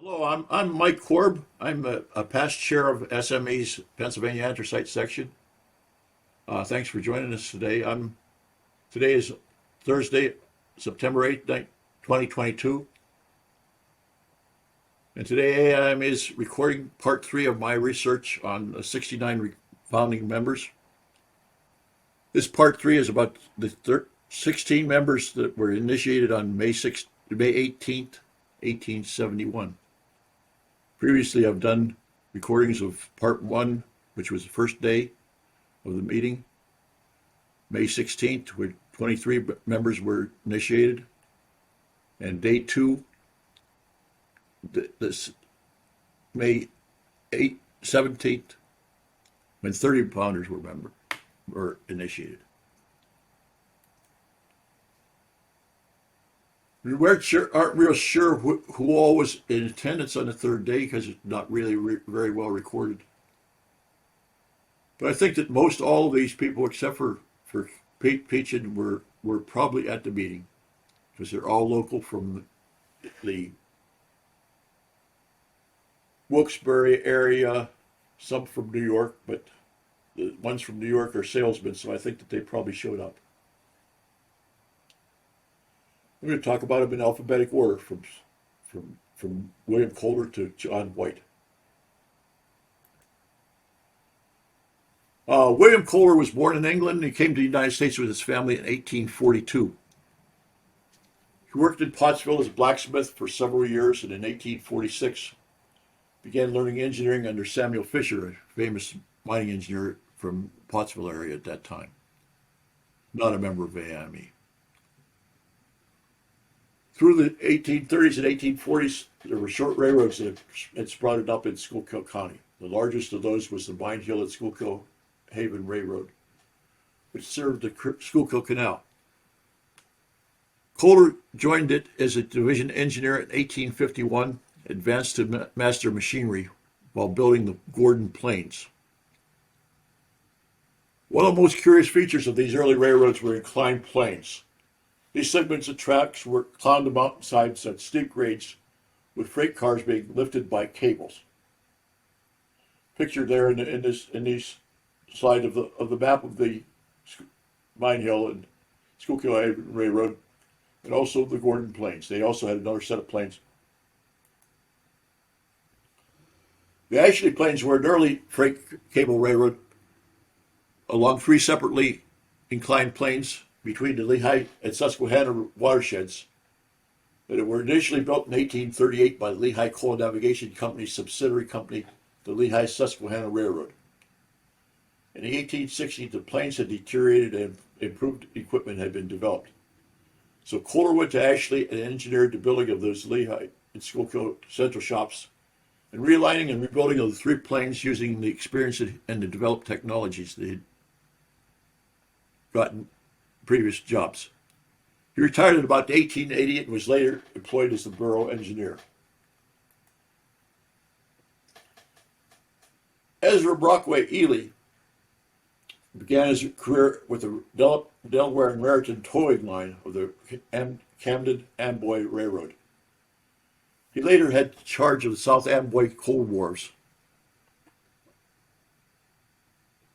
Hello, I'm Mike Korb. I'm a past chair of SME's Pennsylvania Anthracite section. Thanks for joining us today. Today is Thursday, September 8th, 2022, and today AIME is recording part three of my research on the 69 founding members. This part three is about the 16 members that were initiated on May 18th, 1871. Previously, I've done recordings of part one, which was the first day of the meeting, May 16th, where 23 members were initiated, and day two, this May 17th, when 30 founders were initiated. We aren't real sure who all was in attendance on the third day because it's not really very well recorded. But I think that most all of these people, except for Pete Peachin, were probably at the meeting because they're all local from the Wilkes-Barre area, some from New York, but the ones from New York are salesmen, so I think that they probably showed up. I'm going to talk about them in alphabetic order from William Kohler to John White. William Kohler was born in England. He came to the United States with his family in 1842. He worked in Pottsville as a blacksmith for several years, and in 1846 began learning engineering under Samuel Fisher, a famous mining engineer from Pottsville area at that time, not a member of AIME. Through the 1830s and 1840s, there were short railroads that had sprouted up in Schuylkill County. The largest of those was the Mine Hill and Schuylkill Haven Railroad, which served the Schuylkill Canal. Kohler joined it as a division engineer in 1851, advanced to master machinery while building the Gordon Plains. One of the most curious features of these early railroads were inclined planes. These segments of tracks climbed the mountainsides at steep grades, with freight cars being lifted by cables. Pictured there in these slide of the map of the Mine Hill and Schuylkill Railroad, and also the Gordon Plains. They also had another set of planes. The Ashley Plains were an early freight cable railroad along three separately inclined planes between the Lehigh and Susquehanna watersheds that were initially built in 1838 by the Lehigh Coal Navigation Company's subsidiary company, the Lehigh Susquehanna Railroad. In the 1860s, the planes had deteriorated and improved equipment had been developed. So Kohler went to Ashley and engineered the building of those Lehigh and Schuylkill central shops and realigning and rebuilding of the three planes using the experience and the developed technologies they had gotten previous jobs. He retired in about 1880 and was later employed as the borough engineer. Ezra Brockway Ely began his career with the Delaware and Raritan towing line of the Camden-Amboy Railroad. He later had charge of the South Amboy coal wharves.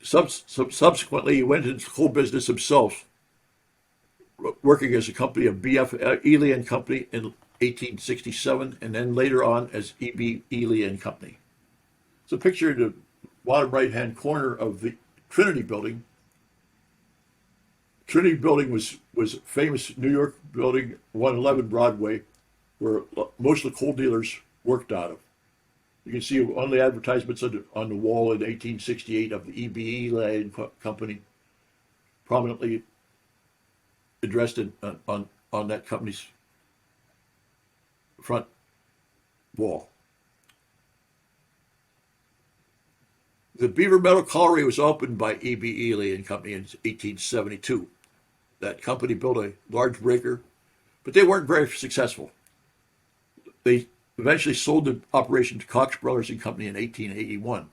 Subsequently, he went into the coal business himself, working as a company of B.F. Ely and Company in 1867, and then later on as E.B. Ely and Company. So picture in the bottom right-hand corner of the Trinity Building. Trinity Building was a famous New York building, 111 Broadway, where most of the coal dealers worked out of. You can see on the advertisements on the wall in 1868 of the E.B. Ely and Company, prominently addressed on that company's front wall. The Beaver Metal Colliery was opened by E.B. Ely and Company in 1872. That company built a large breaker, but they weren't very successful. They eventually sold the operation to Cox Brothers and Company in 1881.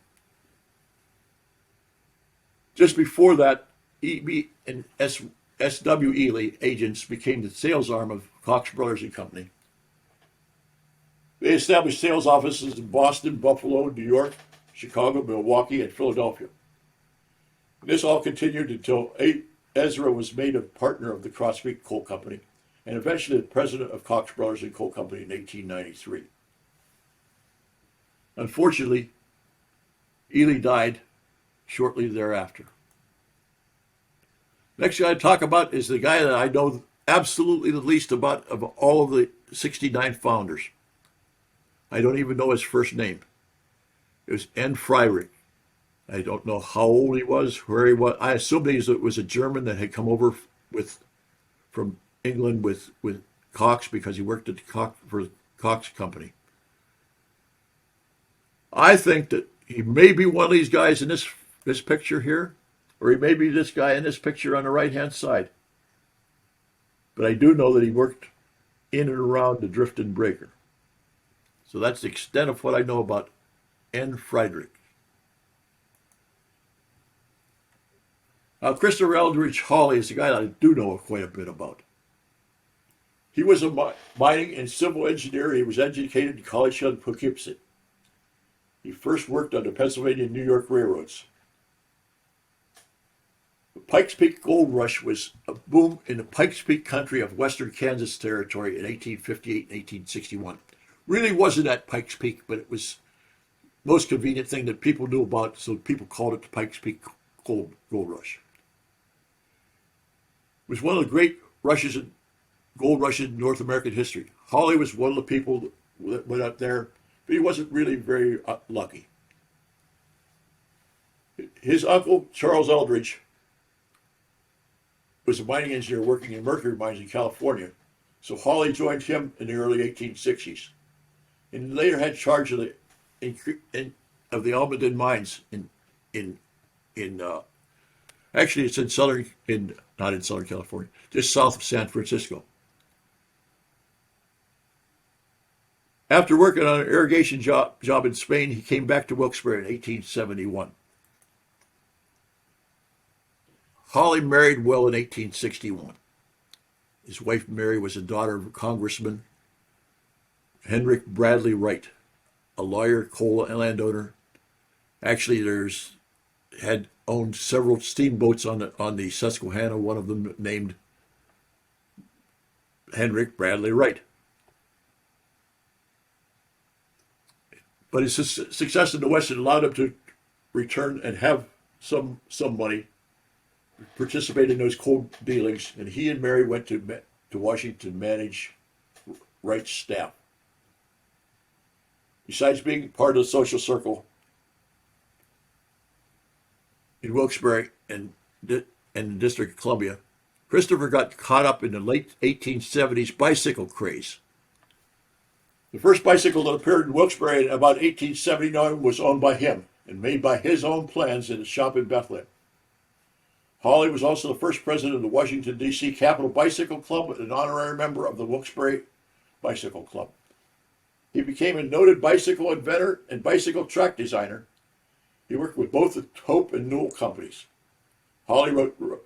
Just before that, E.B. and S.W. Ely agents became the sales arm of Cox Brothers and Company. They established sales offices in Boston, Buffalo, New York, Chicago, Milwaukee, and Philadelphia. And this all continued until Ezra was made a partner of the Cross Creek Coal Company and eventually the president of Cox Brothers and Coal Company in 1893. Unfortunately, Ely died shortly thereafter. Next guy to talk about is the guy that I know absolutely the least about of all of the 69 founders. I don't even know his first name. It was Anthracite. I don't know how old he was, where he was. I assume he was a German that had come over from England with Cox because he worked for the Cox Company. I think that he may be one of these guys in this picture here, or he may be this guy in this picture on the right-hand side. But I do know that he worked in and around the Drifting Breaker. So that's the extent of what I know about N. Friedrich. Now, Christopher Eldridge Hawley is a guy that I do know quite a bit about. He was a mining and civil engineer. He was educated in College in Poughkeepsie. He first worked on the Pennsylvania and New York railroads. The Pikes Peak Gold Rush was a boom in the Pikes Peak country of western Kansas Territory in 1858 and 1861. Really wasn't at Pikes Peak, but it was the most convenient thing that people knew about, so people called it the Pikes Peak Gold Rush. It was one of the great gold rushes in North American history. Hawley was one of the people that went out there, but he wasn't really very lucky. His uncle, Charles Eldridge, was a mining engineer working in mercury mines in California, so Hawley joined him in the early 1860s, and later had charge of the Almaden mines actually it's not in Southern California, just south of San Francisco. After working on an irrigation job in Spain, he came back to Wilkes-Barre in 1871. Hawley married well in 1861. His wife Mary was a daughter of Congressman Henry Bradley Wright, a lawyer, coal landowner. Actually, had owned several steamboats on the Susquehanna, one of them named Henry Bradley Wright. But his success in the West allowed him to return and have some money, participate in those coal dealings, and he and Mary went to Washington to manage Wright's staff. Besides being part of the social circle in Wilkes-Barre and the District of Columbia, Christopher got caught up in the late 1870s bicycle craze. The first bicycle that appeared in Wilkes-Barre in about 1879 was owned by him and made by his own plans in a shop in Bethlehem. Hawley was also the first president of the Washington, D.C. Capitol Bicycle Club and an honorary member of the Wilkes-Barre Bicycle Club. He became a noted bicycle inventor and bicycle track designer. He worked with both the Hope and Newell companies. Hawley wrote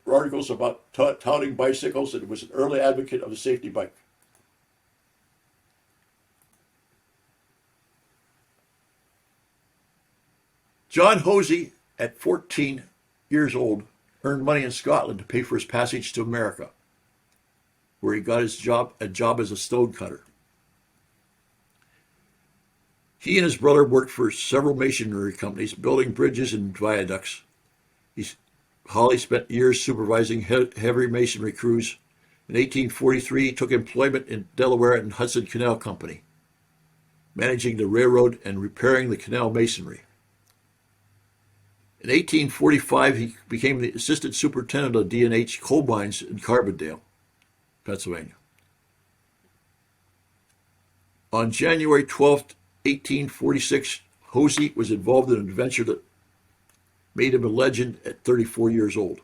articles about touting bicycles and was an early advocate of the safety bike. John Hosey, at 14 years old, earned money in Scotland to pay for his passage to America, where he got a job as a stonecutter. He and his brother worked for several masonry companies, building bridges and viaducts. Hawley spent years supervising heavy masonry crews. In 1843, he took employment in Delaware and Hudson Canal Company, managing the railroad and repairing the canal masonry. In 1845, he became the assistant superintendent of D&H coal mines in Carbondale, Pennsylvania. On January 12, 1846, Hosey was involved in an adventure that made him a legend at 34 years old.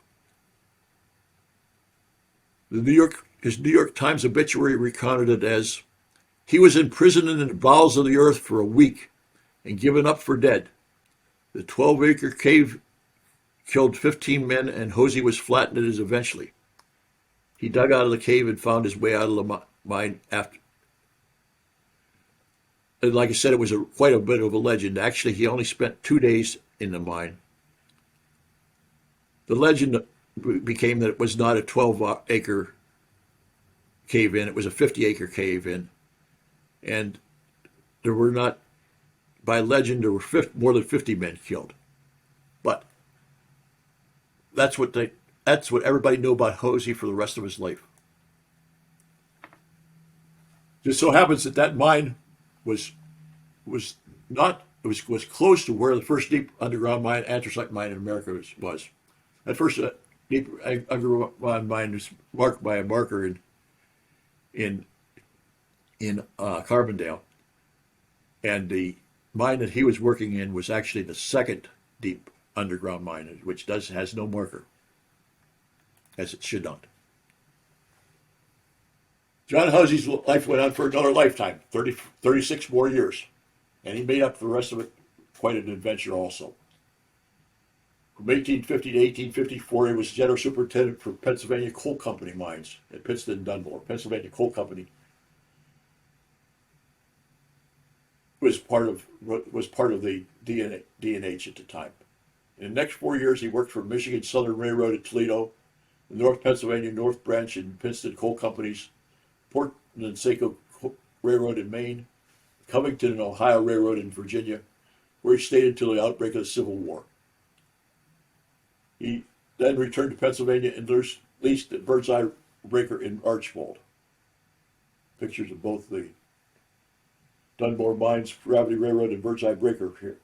His New York Times obituary recounted it as, "He was imprisoned in the bowels of the earth for a week and given up for dead. The 12-acre cave killed 15 men, and Hosey was flattened eventually. He dug out of the cave and found his way out of the mine after. And like I said, it was quite a bit of a legend. Actually, he only spent 2 days in the mine. The legend became that it was not a 12-acre cave in, it was a 50-acre cave in. And there were not, by legend, there were more than 50 men killed. But that's what everybody knew about Hosey for the rest of his life. Just so happens that that mine was not was close to where the first deep underground mine, anthracite mine in America was. That first deep underground mine was marked by a marker in Carbondale, and the mine that he was working in was actually the second deep underground mine, which has no marker, as it should not. John Hosey's life went on for another lifetime, 36 more years, and he made up the rest of it quite an adventure also. From 1850 to 1854, he was general superintendent for Pennsylvania Coal Company mines at Pittston and Dunmore. Pennsylvania Coal Company was part of the D&H at the time. In the next 4 years, he worked for Michigan Southern Railroad at Toledo, the North Pennsylvania North Branch and Pittston Coal Companies, Portland and Saco Railroad in Maine, Covington and Ohio Railroad in Virginia, where he stayed until the outbreak of the Civil War. He then returned to Pennsylvania and leased at Birdseye Breaker in Archbold. Pictures of both the Dunmore Mines, Gravity Railroad, and Birdseye Breaker here.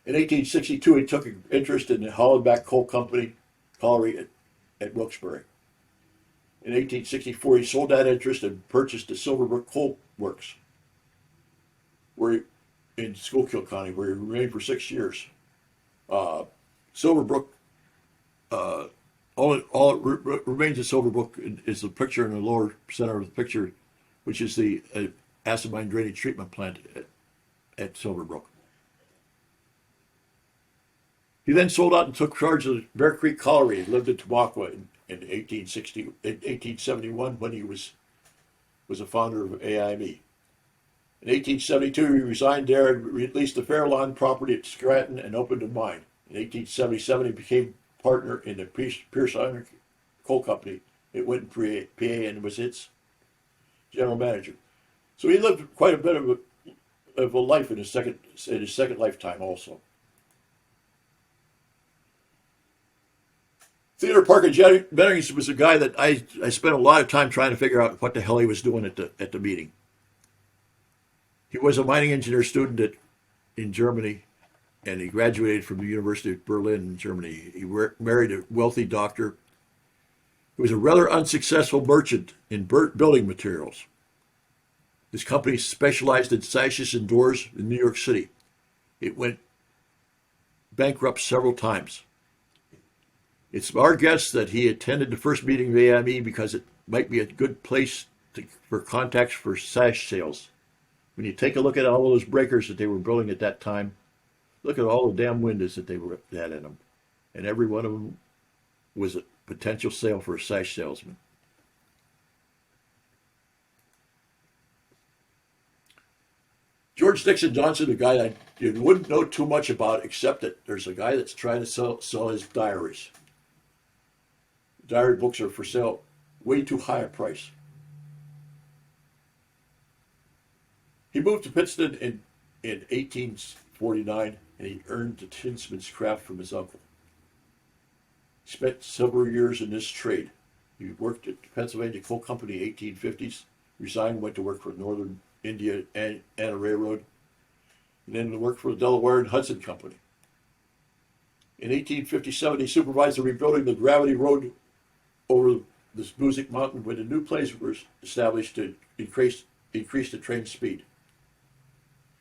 In 1862, he took an interest in the Hollenbach Coal Company colliery at Wilkes-Barre. In 1864, he sold that interest and purchased the Silverbrook Coal Works, in Schuylkill County, where he remained for 6 years. Silverbrook, all it remains of Silverbrook is the picture in the lower center of the picture, which is the acid mine drainage treatment plant at Silverbrook. He then sold out and took charge of the Bear Creek Colliery and lived in Tamaqua in 1871 when he was a founder of AIME. In 1872, he resigned there and released the Fairlawn property at Scranton and opened a mine. In 1877, he became partner in the Pierce Iron Coal Company at Winton, PA, and was its general manager. So he lived quite a bit of a life in his second lifetime also. Theodore Parker Jennings was a guy that I spent a lot of time trying to figure out what the hell he was doing at the meeting. He was a mining engineer student in Germany, and he graduated from the University of Berlin in Germany. He married a wealthy doctor. He was a rather unsuccessful merchant in building materials. His company specialized in sashes and doors in New York City. It went bankrupt several times. It's our guess that he attended the first meeting of AIME because it might be a good place for contacts for sash sales. When you take a look at all those breakers that they were building at that time, look at all the damn windows that they had in them. And every one of them was a potential sale for a sash salesman. George Dixon Johnson, a guy that you wouldn't know too much about, except that there's a guy that's trying to sell his diaries. Diary books are for sale way too high a price. He moved to Pittston in 1849, and he earned the tinsman's craft from his uncle. He spent several years in this trade. He worked at the Pennsylvania Coal Company in the 1850s, resigned, went to work for Northern India and a railroad, and then worked for the Delaware and Hudson Company. In 1857, he supervised the rebuilding of the gravity road over this Buzik Mountain when a new place was established to increase the train speed.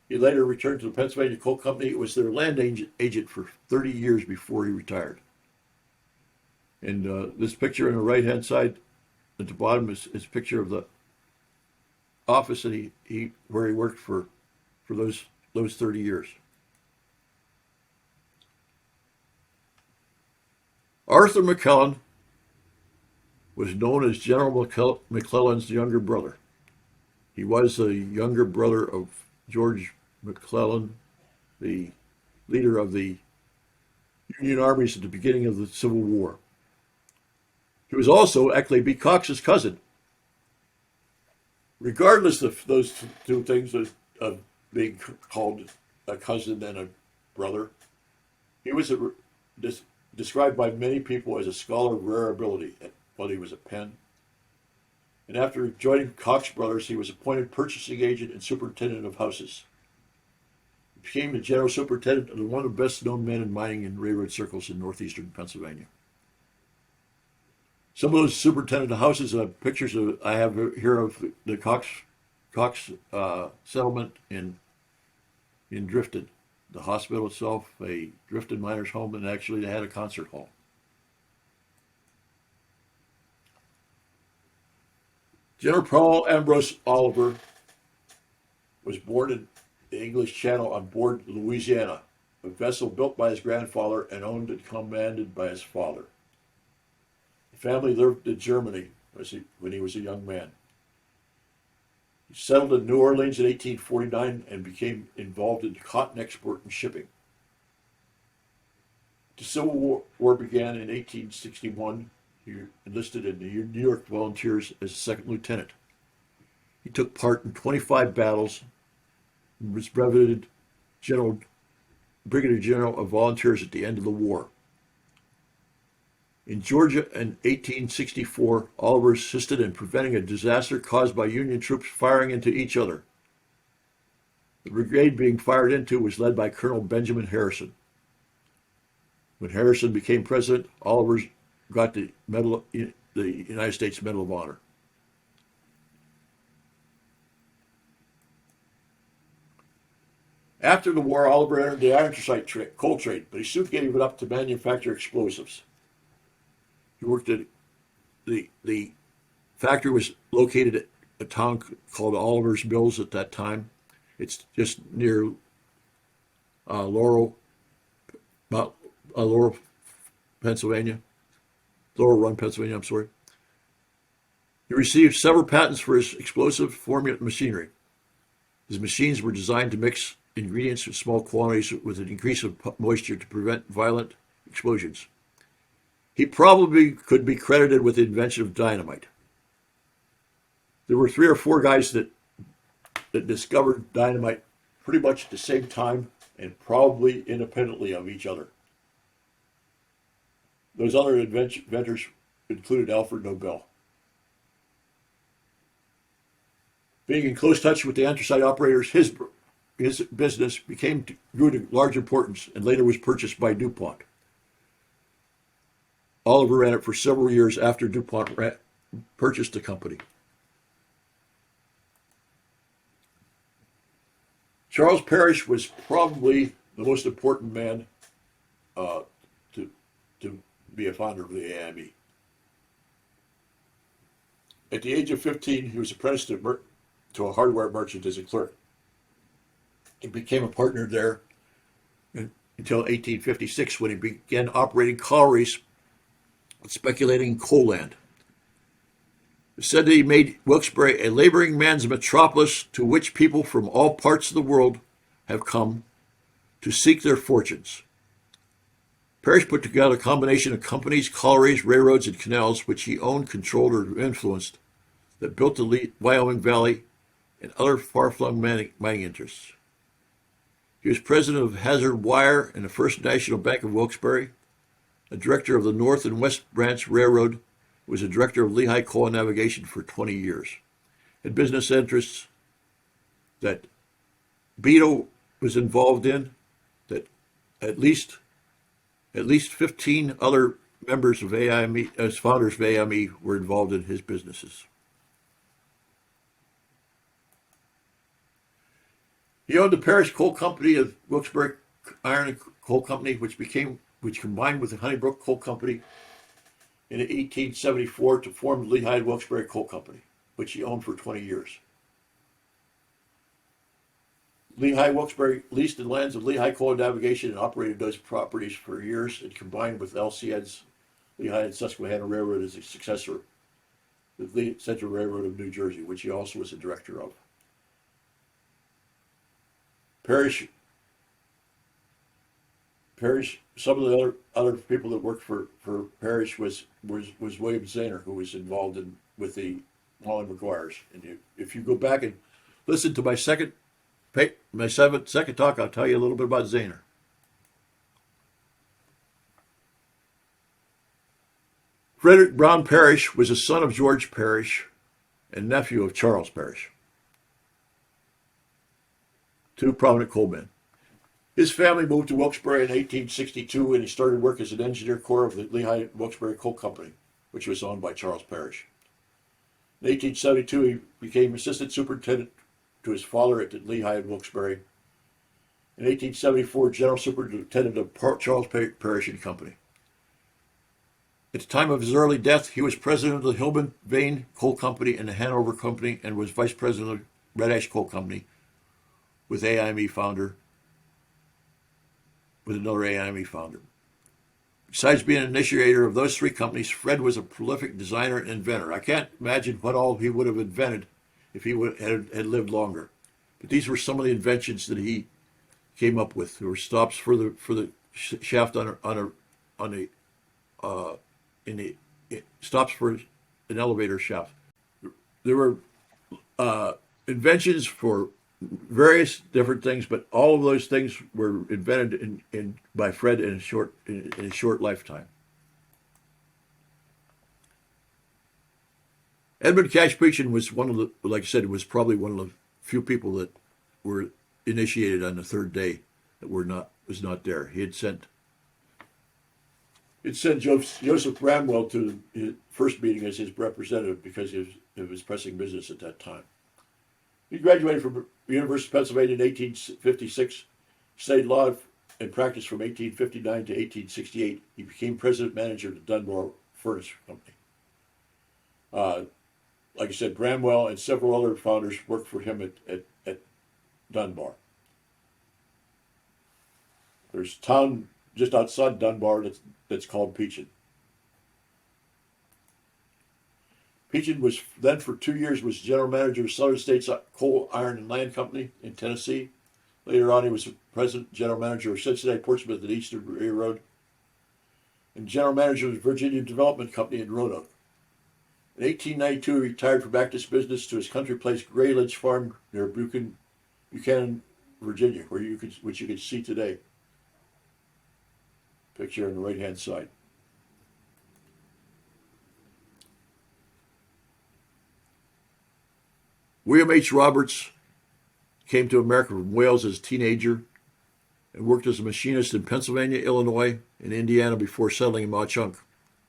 He later returned to the Pennsylvania Coal Company. It was their land agent for 30 years before he retired. And this picture on the right-hand side at the bottom is a picture of the office that where he worked for those 30 years. Arthur McClellan was known as General McClellan's younger brother. He was the younger brother of George McClellan, the leader of the Union armies at the beginning of the Civil War. He was also Eckley B. Cox's cousin. Regardless of those two things, of being called a cousin and a brother, he was described by many people as a scholar of rare ability while he was at Penn. And after joining Cox Brothers, he was appointed purchasing agent and superintendent of houses. He became the general superintendent of one of the best-known men in mining and railroad circles in northeastern Pennsylvania. Some of those superintendent of houses, pictures I have here of the Cox settlement in Drifton. The hospital itself, a Drifton miners' home, and actually they had a concert hall. General Paul Ambrose Oliver was born in the English Channel on board the Louisiana, a vessel built by his grandfather and owned and commanded by his father. The family lived in Germany when he was a young man. He settled in New Orleans in 1849 and became involved in cotton export and shipping. The Civil War began in 1861. He enlisted in the New York Volunteers as a second lieutenant. He took part in 25 battles and was brevetted Brigadier General of Volunteers at the end of the war. In Georgia in 1864, Oliver assisted in preventing a disaster caused by Union troops firing into each other. The brigade being fired into was led by Colonel Benjamin Harrison. When Harrison became president, Oliver got the United States Medal of Honor. After the war, Oliver entered the Anthracite coal trade, but he soon gave it up to manufacture explosives. He worked at the factory was located at a town called Oliver's Mills at that time. It's just near Laurel, Pennsylvania. Laurel Run, Pennsylvania, I'm sorry. He received several patents for his explosive formula machinery. His machines were designed to mix ingredients in small quantities with an increase of moisture to prevent violent explosions. He probably could be credited with the invention of dynamite. There were 3 or 4 guys that discovered dynamite pretty much at the same time and probably independently of each other. Those other inventors included Alfred Nobel. Being in close touch with the anthracite operators, his business grew to large importance and later was purchased by DuPont. Oliver ran it for several years after DuPont purchased the company. Charles Parrish was probably the most important man to be a founder of the AIME. At the age of 15, he was apprenticed to a hardware merchant as a clerk. He became a partner there until 1856 when he began operating collieries and speculating in coal land. It's said that he made Wilkes-Barre a laboring man's metropolis to which people from all parts of the world have come to seek their fortunes. Parrish put together a combination of companies, collieries, railroads, and canals which he owned, controlled, or influenced that built the Wyoming Valley and other far-flung mining interests. He was president of Hazard Wire and the First National Bank of Wilkes-Barre, a director of the North and West Branch Railroad, was a director of Lehigh Coal and Navigation for 20 years. Had business interests that Beto was involved in, that at least 15 other members of AIME, as founders of AIME, were involved in his businesses. He owned the Parrish Coal Company of Wilkes-Barre Iron and Coal Company, which combined with the Honeybrook Coal Company in 1874 to form the Lehigh Wilkes-Barre Coal Company, which he owned for 20 years. Lehigh Wilkes-Barre leased the lands of Lehigh Coal and Navigation and operated those properties for years and combined with LCN's Lehigh and Susquehanna Railroad as a successor, the Central Railroad of New Jersey, which he also was a director of. Parrish, some of the other people that worked for Parrish was William Zahner, who was involved with the Molly McGuires. And if you go back and listen to my second talk, I'll tell you a little bit about Zahner. Frederick Brown Parrish was a son of George Parrish and nephew of Charles Parrish, two prominent coal men. His family moved to Wilkes-Barre in 1862, and he started work as an engineer corps of the Lehigh Wilkes-Barre Coal Company, which was owned by Charles Parrish. In 1872, he became assistant superintendent to his father at the Lehigh and Wilkes-Barre. In 1874, general superintendent of Charles Parrish and Company. At the time of his early death, he was president of the Hillman Vein Coal Company and the Hanover Company, and was vice president of Red Ash Coal Company with AIME founder, with another AIME founder. Besides being an initiator of those three companies, Fred was a prolific designer and inventor. I can't imagine what all he would have invented if he had lived longer. But these were some of the inventions that he came up with. There were stops for the shaft stops for an elevator shaft. There were inventions for various different things, but all of those things were invented by Fred in a short lifetime. Edmund Cash Peachin was like I said, was probably one of the few people that were initiated on the third day that was not there. He had sent Joseph Bramwell to his first meeting as his representative because of his pressing business at that time. He graduated from the University of Pennsylvania in 1856, studied law and practiced from 1859 to 1868. He became president manager of the Dunbar Furnace Company. Like I said, Bramwell and several other founders worked for him at Dunbar. There's a town just outside Dunbar that's called Peachin. Peachin was then for 2 years was general manager of Southern States Coal, Iron, and Land Company in Tennessee. Later on, he was president, general manager of Cincinnati Portsmouth and Eastern Railroad, and general manager of the Virginia Development Company in Roanoke. In 1892, he retired from active business to his country place Grayledge Farm near Buchanan, Virginia, which you can see today. Picture on the right-hand side. William H. Roberts came to America from Wales as a teenager and worked as a machinist in Pennsylvania, Illinois, and Indiana before settling in Mauchunk,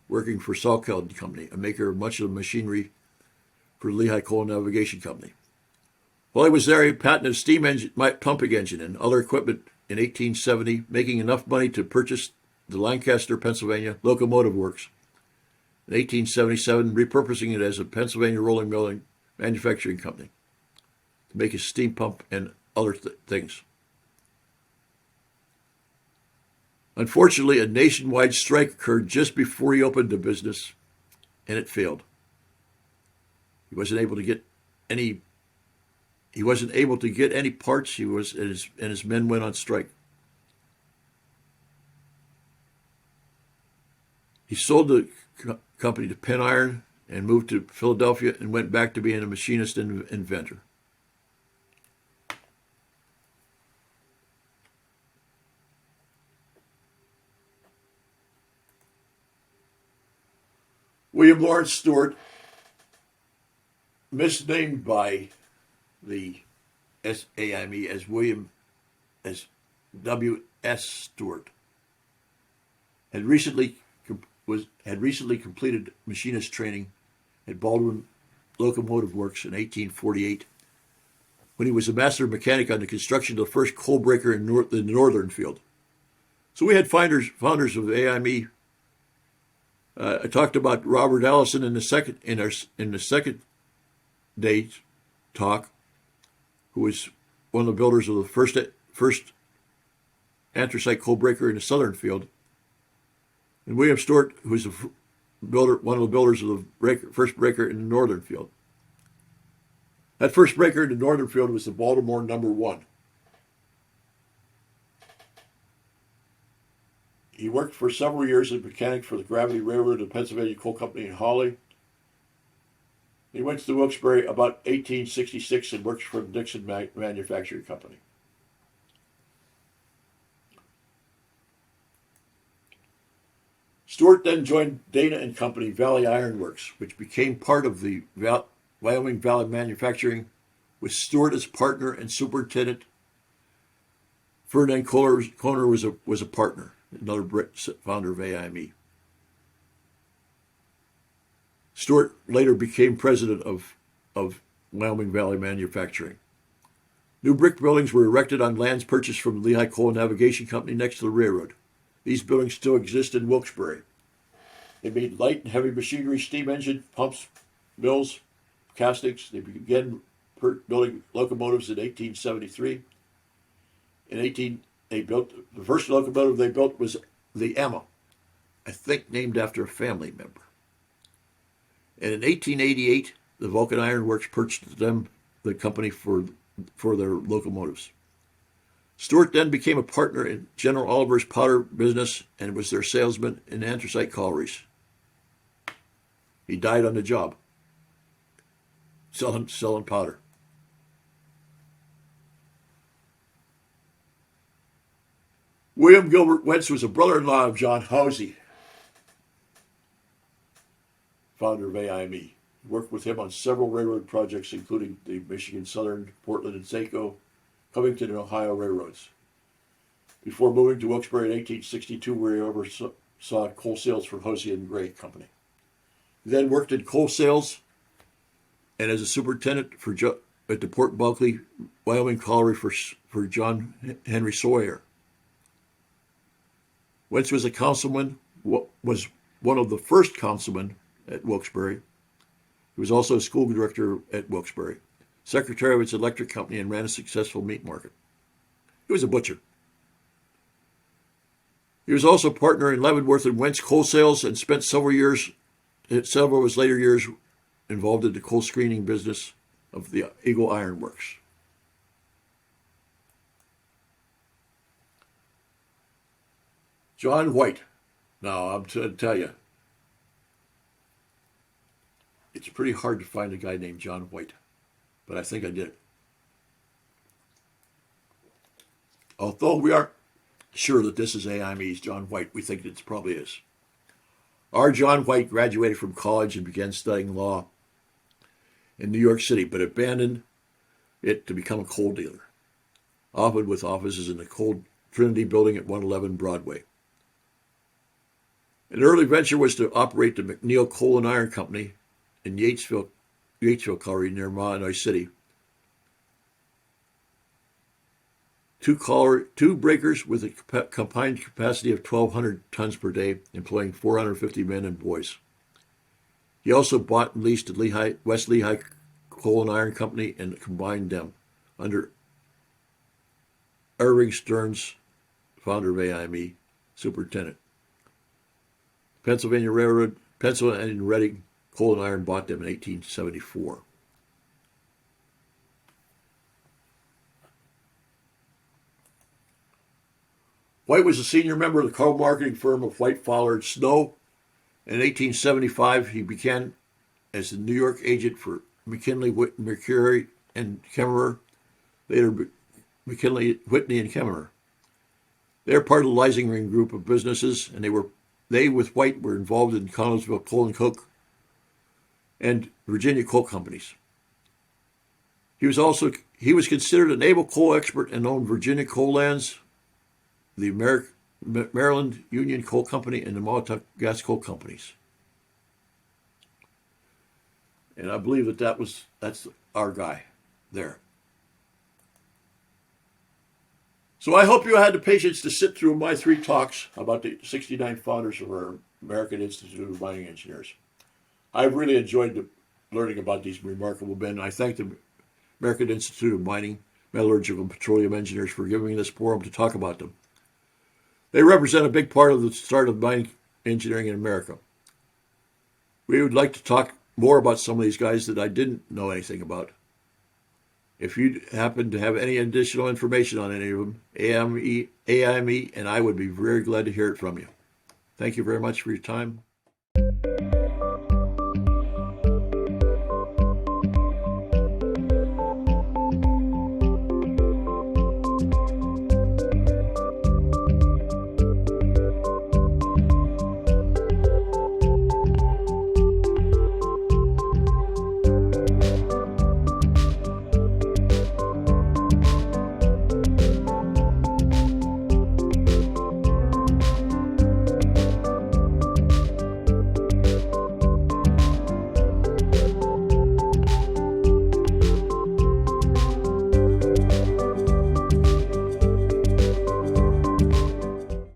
working for Salkeld Company, a maker of much of the machinery for the Lehigh Coal Navigation Company. While he was there, he patented a steam engine, pumping engine and other equipment in 1870, making enough money to purchase the Lancaster, Pennsylvania Locomotive Works. In 1877, repurposing it as a Pennsylvania rolling mill manufacturing company to make a steam pump and other things. Unfortunately, a nationwide strike occurred just before he opened the business, and it failed. He wasn't able to get any parts. And his men went on strike. He sold the company to Penn Iron and moved to Philadelphia and went back to being a machinist and inventor. William Lawrence Stewart, misnamed by the AIME as W.S. Stewart, had recently completed machinist training at Baldwin Locomotive Works in 1848, when he was a master mechanic on the construction of the first coal breaker in the Northern Field. So we had founders of AIME. I talked about Robert Allison in the second day talk, who was one of the builders of the first anthracite coal breaker in the Southern Field, and William Stewart, who was one of the builders of the first breaker in the Northern Field. That first breaker in the Northern Field was the Baltimore No. 1. He worked for several years as a mechanic for the Gravity Railroad and Pennsylvania Coal Company in Hawley. He went to Wilkes-Barre about 1866 and worked for the Dixon Manufacturing Company. Stewart then joined Dana and Company Valley Iron Works, which became part of the Wyoming Valley Manufacturing, with Stewart as partner and superintendent. Ferdinand Kohner was a partner, another Brit founder of AIME. Stewart later became president of Wyoming Valley Manufacturing. New brick buildings were erected on lands purchased from the Lehigh Coal Navigation Company next to the railroad. These buildings still exist in Wilkes-Barre. They made light and heavy machinery, steam engine, pumps, mills, castings. They began building locomotives in 1873. They built the first locomotive they built was the AIME, I think named after a family member. And in 1888, the Vulcan Iron Works purchased the company for their locomotives. Stewart then became a partner in General Oliver's powder business and was their salesman in anthracite collieries. He died on the job, selling powder. William Gilbert Wentz was a brother-in-law of John Housie, founder of AIME. He worked with him on several railroad projects, including the Michigan Southern, Portland and Saco, Covington and Ohio railroads. Before moving to Wilkes-Barre in 1862, where he oversaw coal sales for Housie and Gray Company. He then worked in coal sales and as a superintendent at the Port Bulkley, Wyoming colliery for John Henry Sawyer. Wentz was a councilman, was one of the first councilmen at Wilkes-Barre. He was also a school director at Wilkes-Barre, secretary of its electric company, and ran a successful meat market. He was a butcher. He was also a partner in Leavenworth and Wentz coal sales and spent several of his later years involved in the coal screening business of the Eagle Iron Works. John White. Now, I'm going to tell you, it's pretty hard to find a guy named John White, but I think I did. Although we aren't sure that this is AIME's John White, we think it probably is. Our John White graduated from college and began studying law in New York City, but abandoned it to become a coal dealer, often with offices in the Coal Trinity building at 111 Broadway. An early venture was to operate the McNeil Coal and Iron Company in Yatesville Colliery near Illinois City. Two breakers with a combined capacity of 1,200 tons per day, employing 450 men and boys. He also bought and leased the West Lehigh Coal and Iron Company and combined them under Irving Stearns, founder of AIME, superintendent. Pennsylvania Railroad, Pennsylvania and Reading Coal and Iron bought them in 1874. White was a senior member of the coal marketing firm of White, Fowler & Snow. In 1875, he began as the New York agent for McKinley, Mercury, and Kemmerer, later McKinley, Whitney, and Kemmerer. They are part of the Leisingring group of businesses, and they with White were involved in Connellsville Coal and Coke and Virginia coal companies. He was considered a naval coal expert and owned Virginia coal lands, the Maryland Union Coal Company, and the Montauk Gas Coal Companies. And I believe that's our guy there. So I hope you had the patience to sit through my 3 talks about the 69 founders of our American Institute of Mining Engineers. I've really enjoyed learning about these remarkable men. I thank the American Institute of Mining, Metallurgical, and Petroleum Engineers for giving me this forum to talk about them. They represent a big part of the start of mining engineering in America. We would like to talk more about some of these guys that I didn't know anything about. If you happen to have any additional information on any of them, AIME and I would be very glad to hear it from you. Thank you very much for your time.